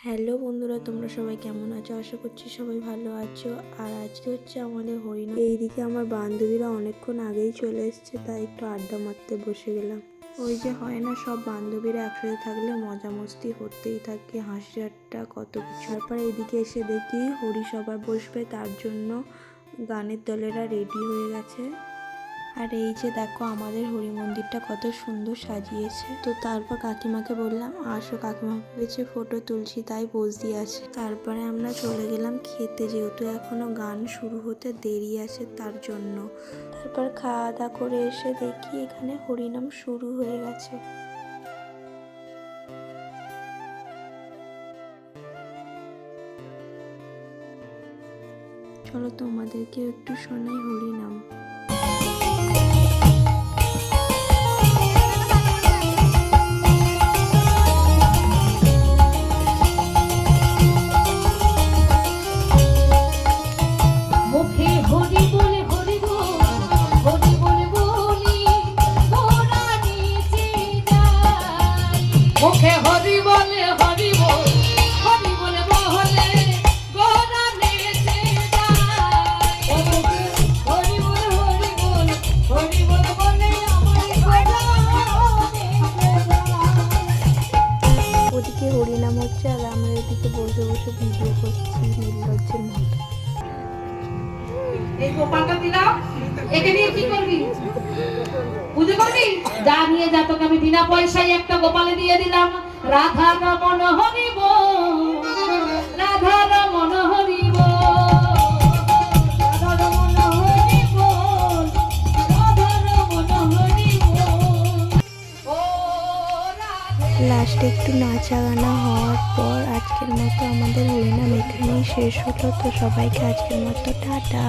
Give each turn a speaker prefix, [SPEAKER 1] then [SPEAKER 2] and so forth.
[SPEAKER 1] Hello বন্ধুরা, তোমরা সবাই কেমন আছো? আশা করছি সবাই ভালো আছো। আর আজকে হচ্ছে আমাদের হরিনাম। এইদিকে আমার বান্ধবীরা অনেকক্ষণ আগেই চলে এসছে, তাই একটু আড্ডা মারতে বসে গেলাম। ওই যে হয় না, সব বান্ধবীরা একসাথে থাকলে মজা মস্তি হতেই থাকে, হাসি ঠাট্টা কত কিছু। তারপর এইদিকে এসে দেখি হরিসভা বসবে, তার জন্য গানের দলেরা রেডি হয়ে গেছে। আর এই যে দেখো আমাদের হরি মন্দিরটা কত সুন্দর সাজিয়েছে। তো তারপর কাকিমাকে বললাম আসো, কাকিমা ভেবেছে ফটো তুলছি তাই পোজ দিয়ে আছে। তারপরে আমরা চলে গেলাম খেতে, যেহেতু এখনো গান শুরু হতে দেরি আছে তার জন্য। তারপর খাওয়া দাওয়া করে এসে দেখি এখানে হরিনাম শুরু হয়ে গেছে। চলো তোমাদেরকে একটু শোনাই হরিনাম।
[SPEAKER 2] মুখে হরি বলে হরি বল, হরি বলে বলে গোরা নেচে যায়। হরি বল হরি বল, হরি বল বলে আমার গোরা নেচে যায়।
[SPEAKER 1] ওদিকে হরিনাম হচ্ছে আর আমরা এদিকে বসে বসে ভিডিও করছি নির্লজ্জের মতো।
[SPEAKER 2] এই গোপালটা দিলাম, একে দিয়ে কি করবি? পুজো করবি? যা নিয়ে যা, তোকে আমি বিনা পয়সায় একটা গোপালে দিয়ে দিলাম। রাধা রমন হরি বল, রাধা রমন হরি বল, রাধা রমন হরি বল, রাধা রমন হরি বল। ও রাধে।
[SPEAKER 1] লাস্টে একটু নাচা গানা হওয়ার পর আজকের মতো আমাদের হরিনাম এখানেই শেষ হলো। তো সবাইকে আজকের মতো টাটা।